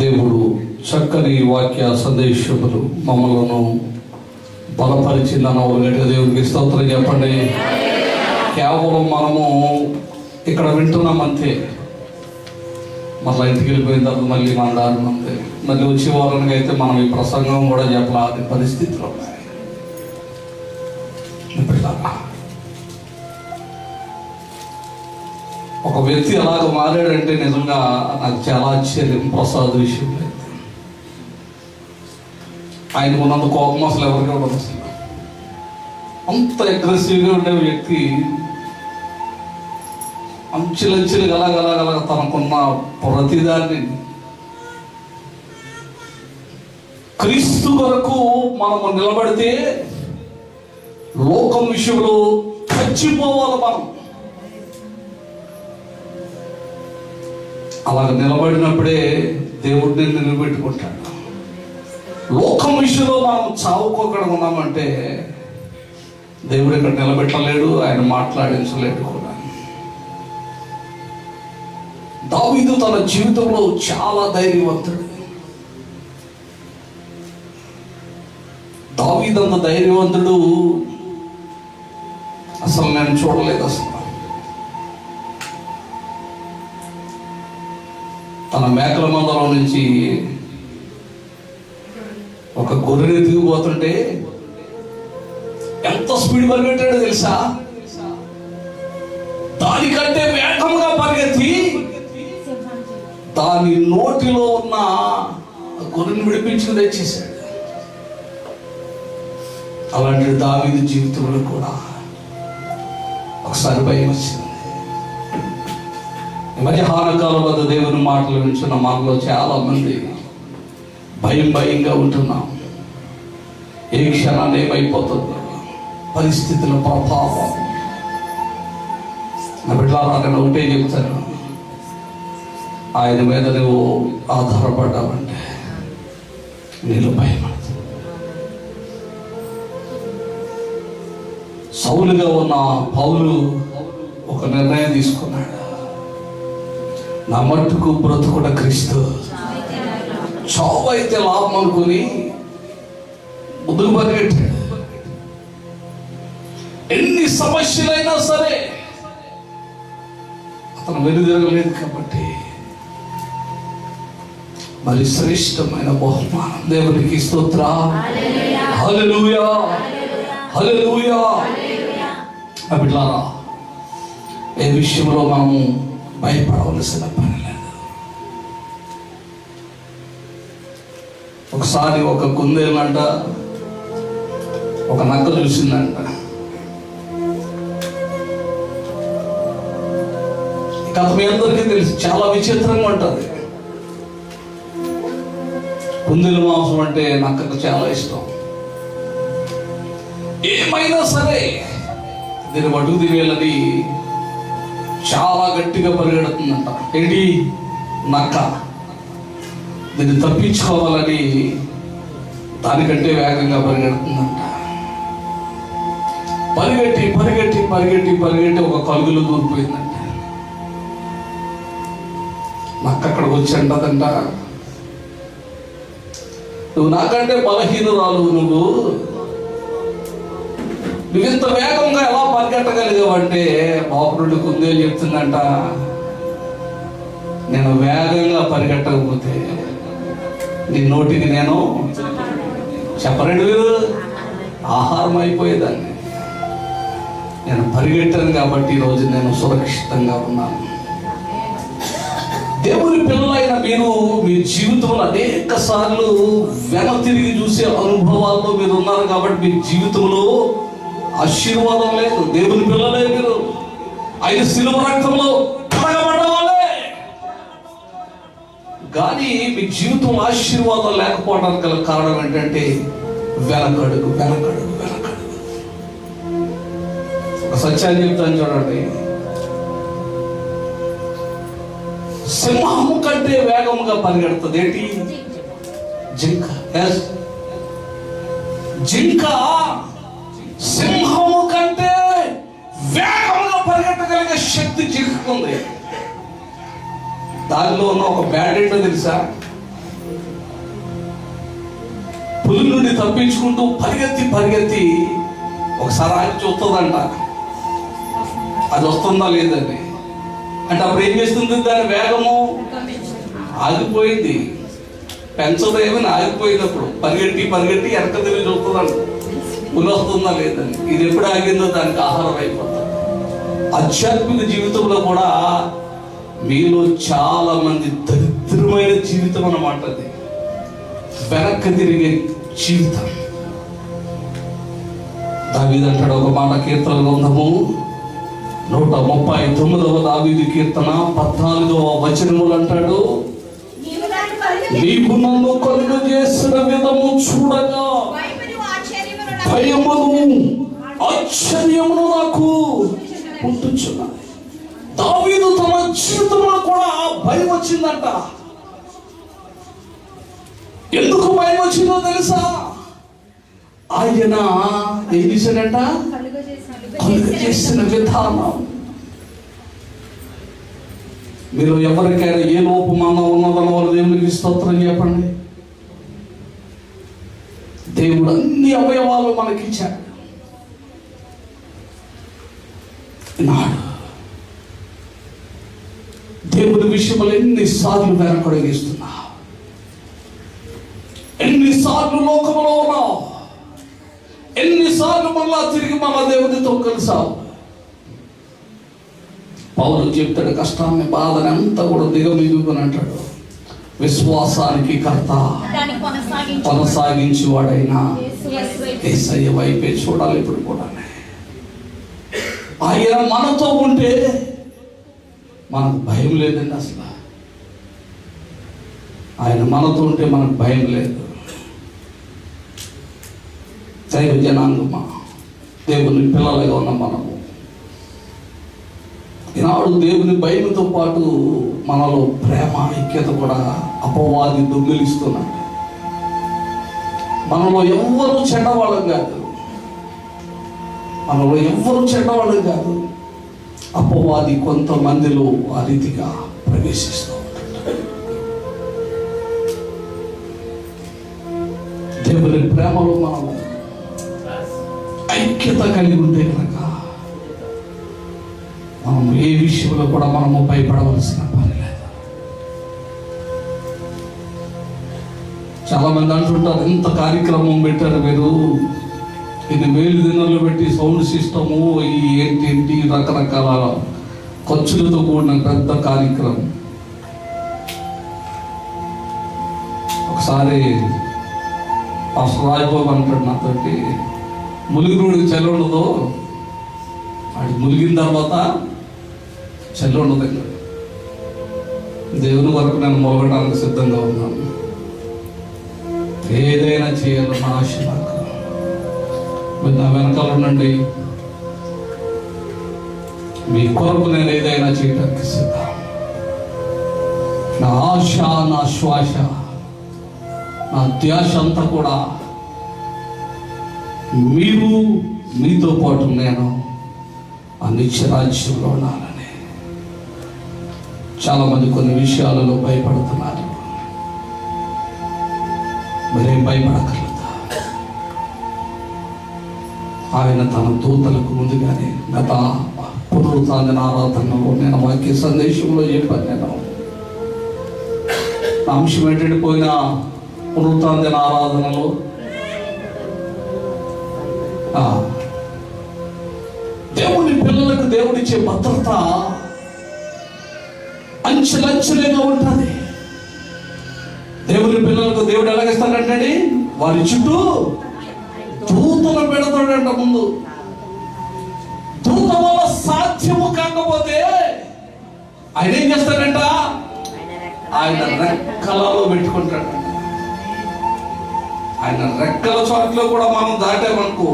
దేవుడు చక్కని వాక్య సందేశములు మమ్మలను బలపరిచిందన్న ఒకటి దేవుడికి స్తోత్రం చెప్పండి. కేవలం మనము ఇక్కడ వింటున్నామంతే, మళ్ళీ ఇంటికి వెళ్ళిపోయిన తర్వాత మళ్ళీ మన దాని అంతే. మళ్ళీ వచ్చే వారానికి అయితే మనం ఈ ప్రసంగం కూడా చెప్పాలి పరిస్థితిలో ఉన్నాయి. ఒక వ్యక్తి అలాగ మారాడంటే నిజంగా నాకు చాలా ఆశ్చర్యం. ప్రసాద్ విషయంలో ఆయనకు ఉన్నంత కోపం అసలు ఎవరికి ఉండదు. అసలు అంత అగ్రెసివ్గా ఉండే వ్యక్తి అంచెలంచెలు గలగలగల తనకున్న ప్రతిదాన్ని క్రీస్తు కొరకు మనము నిలబడితే లోకం విషయంలో చచ్చిపోవాలి. మనం అలాగ నిలబడినప్పుడే దేవుడిని నిలబెట్టుకుంటాడు. లోకం విషయంలో మనం చావుకోకుండా ఉన్నామంటే దేవుడు ఇక్కడ నిలబెట్టలేడు, ఆయన మాట్లాడించలేడు కూడా. దావీదు తన జీవితంలో చాలా ధైర్యవంతుడు. దావీదంత ధైర్యవంతుడు అసలు నేను చూడలేదు. అసలు తన మేకల మందలో నుంచి ఒక గొర్రెని దిగిపోతుంటే ఎంత స్పీడ్ పరిగెట్టాడో తెలుసా? దానికంటే వేగంగా పరిగెత్తి దాని నోటిలో ఉన్న గొర్రెని విడిపించుకుని తెచ్చేశాడు. అలాంటి దావీదు జీవితంలో కూడా ఒకసారి భయం వచ్చింది. ఈ మధ్య హానకాలం వద్ద దేవుని మాటలు వింటున్న మనలో చాలా మంది భయంగా ఉంటున్నాం. ఏ క్షణాన్ని ఏమైపోతుందో పరిస్థితుల ప్రభావం. నా బిడ్డలారా, నేను ఒకటే చెప్తాను, ఆయన మీద నువ్వు ఆధారపడ్డావంటే నీళ్ళు భయం. సౌలుగా ఉన్న పౌలు ఒక నిర్ణయం తీసుకున్నాడు. నా మట్టుకు బ్రతుకుట క్రీస్తు, చావు అయితే లాభం అనుకుని ముందుకు పరిగెట్టాడు. ఎన్ని సమస్యలైనా సరే అతను వెనుదిరగలేదు. కాబట్టి మరి శ్రేష్టమైన బహుమానం దేవునికి స్తోత్రం. హల్లెలూయా, హల్లెలూయా. బిడ్డలారా, ఏ విషయంలో మనము భయపడవలసిన పని లేదు. ఒకసారి ఒక కుందేలంట ఒక నక్క చూసిందంట. కథ మీ అందరికీ తెలుసు, చాలా విచిత్రంగా ఉంటుంది. కుందేలు మాంసం అంటే నక్కకు చాలా ఇష్టం. ఏమైనా సరే దీన్ని అడుగు తినేయాలని చాలా గట్టిగా పరిగెడుతుందంట. ఏంటి? నక్క. దీన్ని తప్పించుకోవాలని దానికంటే వేగంగా పరిగెడుతుందంట. పరిగెట్టి పరిగెట్టి పరిగెట్టి పరిగెట్టి ఒక కలుగులో దూరిపోయిందంట. నక్క అక్కడికి వచ్చి అంటదంట, నువ్వు నాకంటే బలహీనురాలు, నువ్వింత వేగంగా ఎలా పరిగెట్టగలిగావంటే బాపురుడు కుందేలు చెప్తుందంట, నేను వేగంగా పరిగెట్టకపోతే నీ నోటికి నేను చెప్పలేడు ఆహారం అయిపోయేదాన్ని. నేను పరిగెట్టాను కాబట్టి ఈరోజు నేను సురక్షితంగా ఉన్నాను. దేవుని పిల్లలైన మీరు మీ జీవితంలో అనేక సార్లు తిరిగి చూసే అనుభవాల్లో మీరు ఉన్నారు. కాబట్టి మీ జీవితంలో ఆశీర్వాదం లేదు. దేవుని పిల్లలే మీరు. ఆయన శిలువ రక్తంలో కడగబడ్డవాళ్ళే. కానీ మీ జీవితంలో ఆశీర్వాదం లేకపోవడానికి గల కారణం ఏంటంటే వెనకడుగు వెనకడుగు వెనకడుగు. ఒక సత్యాన్ని చెప్తాను చూడండి. సింహము కంటే వేగముగా పరిగెడుతుంది ఏంటి? జింక. జింక సింహము కంటే వేగముగా పరిగెట్టగలిగే శక్తి జింకకుంది. దానిలో ఉన్న ఒక బ్యాడ్ ఏంటో తెలుసా? పులి నుండి తప్పించుకుంటూ పరిగెత్తి ఒకసారి ఆగి చూస్తుందంట అది వస్తుందా లేదని. అంటే అప్పుడు ఏం చేస్తుంది, దాని వేగము ఆగిపోయింది. పెంచదేమని ఆగిపోయినప్పుడు పరిగెట్టి వెనక తిరిగి చూస్తుందంట పులి వస్తుందా లేదని. ఇది ఎప్పుడు ఆగిందో దానికి ఆహారం అయిపోతుంది. ఆధ్యాత్మిక జీవితంలో కూడా మీలో చాలా మంది దరిద్రమైన జీవితం అన్నమాట. అది వెనక్కి తిరిగే జీవితం. దావీదు అంటాడు ఒక మాట, కీర్తన గ్రంథము 139వ దావీదు కీర్తన 14వ వచనములు అంటాడు, నీవు నన్ను కలుగు చేసిన విధము చూడగా భయమును ఆశ్చర్యమును నాకు పుట్టుచున్నది. దావీదు తన జీవితంలో కూడా భయం వచ్చిందంట. ఎందుకు భయం వచ్చిందో తెలుసా? ఆయన ఏం చేశాడంట, కలుగు చేసిన విధానం. మీరు ఎవరికైనా ఏ లోపమానం ఉన్నదన్న వాళ్ళు దేవునికి స్తోత్రం చెప్పండి. దేవుడు అన్ని అవయవాలు మనకిచ్చాడు. నాడు దేవుడి విషయంలో ఎన్నిసార్లు వెనకడుగిస్తున్నా, ఎన్నిసార్లు లోకంలో ఉన్నావు, ఎన్నిసార్లు మళ్ళా తిరిగి దేవుడితో కలిసావు. పౌలు చెప్తాడు, కష్టాన్ని బాధని అంతా కూడా దిగమిగుకొని అంటాడు, విశ్వాసానికి కర్త కొనసాగించి వాడైనా యేసయ్య వైపే చూడాలి. ఇప్పుడు కూడా ఆయన మనతో ఉంటే మనకు భయం లేదండి. అసలు ఆయన మనతో ఉంటే మనకు భయం లేదు. దైవ జనాంగమా, దేవుని పిల్లలుగా ఉన్న మనము ఈనాడు దేవుని భయంతో పాటు మనలో ప్రేమ ఐక్యత కూడా అపవాది దొంగిలిస్తున్నాడు. మనలో ఎవ్వరూ చెడ్డవాళ్ళం కాదు, మనలో ఎవ్వరూ చెడ్డవాళ్ళం కాదు. అపవాది కొంతమందిలో ఆ రీతిగా ప్రవేశిస్తూ ఉంటాడు. దేవుని ప్రేమలో మనము ఐక్యత కలిగి ఉంటే కనుక మనం ఏ విషయంలో కూడా మనము భయపడవలసిన పని లేదు. చాలా మంది అంటుంటారు, ఇంత కార్యక్రమం పెట్టారు మీరు, ఇది వేలు దినాలు పెట్టి సౌండ్ సిస్టము ఏంటి రకరకాల ఖర్చులతో కూడిన పెద్ద కార్యక్రమం. ఒకసారి పాస్టర్ రాజబాబు అంటాడు నాతోటి, ములిగినోడికి చలి ఉండదు, అది ములిగిన తర్వాత చలి ఉండదు. దేవుని వరకు నేను మొలగడానికి సిద్ధంగా ఉన్నాను. ఏదైనా చేయాలన్న ఆశ నాకు. మీరు నా వెనకాల ఉండండి, మీ కొరకు నేను ఏదైనా చేయడానికి సిద్ధం. నా ఆశ, నా శ్వాస, నా ధ్యాస అంతా కూడా మీరు, మీతో పాటు నేను ఆ నిత్య రాజ్యంలో ఉండాలని. చాలా మంది కొన్ని విషయాలలో భయపడుతున్నారు. మరేం భయపడక్కర్లేదు. ఆయన తన దూతలకు ముందుగానే గత పునరుత్థాన ఆరాధనలో నేను వాక్య సందేశంలో చెప్పాను. నేను అంశం ఏంటంటే, పోయిన పునరుత్థాన ఆరాధనలో దేవుని పిల్లలకు దేవుడిచ్చే భద్రత అంచెలంచెలుగా ఉంటుంది. దేవుని పిల్లలకు దేవుడు ఎలాగిస్తాడంటే, వారి చుట్టూ దూతలు పెడతాడంట. ముందు దూత వల్ల సాధ్యము కాకపోతే ఆయన ఏం చేస్తాడంట, ఆయన రెక్కలలో పెట్టుకుంటాడంట. ఆయన రెక్కల చోట్ల కూడా మనం దాటామనుకో,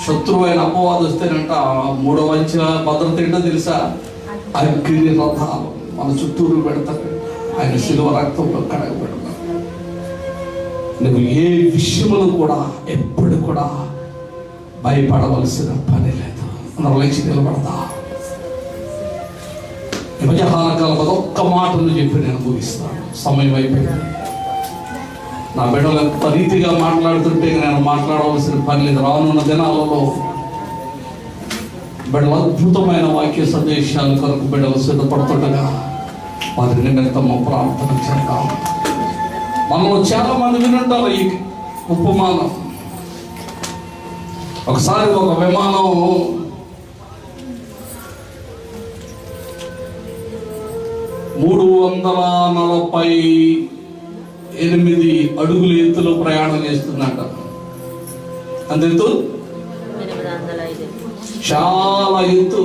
శత్రువైన అపవాదు వస్తేనంట మూడవ అంచె భద్రత ఏంటో తెలుసా? అగ్ని రథాలు మన చుట్టూరు పెడతాడు. ఆయన శిలువ రక్తంలో కడగబెడతాడు. నువ్వు ఏ విషయంలో కూడా ఎప్పుడు కూడా భయపడవలసిన పని లేదు. మనం లేచి నిలబడతా. ఈ మధ్య హానకాలం ఒక్క మాటలు చెప్పి నేను ముగిస్తాను. సమయం అయిపోయింది. నా బిడ్డలు ఎంత రీతిగా మాట్లాడుతుంటే నేను మాట్లాడవలసిన పని లేదు. రానున్న దినాలలో బిడ్డలు అద్భుతమైన వాక్య సందేశాల కొరకు బిడ్డలు సిద్ధపడుతుండగా వారి నిమిత్తము ప్రార్థన చేద్దాం. మనలో చాలా మంది వినుంటారు ఈ ఉపమానం. ఒకసారి ఒక విమానం మూడు 348 అడుగుల ఎత్తులో ప్రయాణం చేస్తుందంట. అంత ఎత్తు, చాలా ఎత్తు.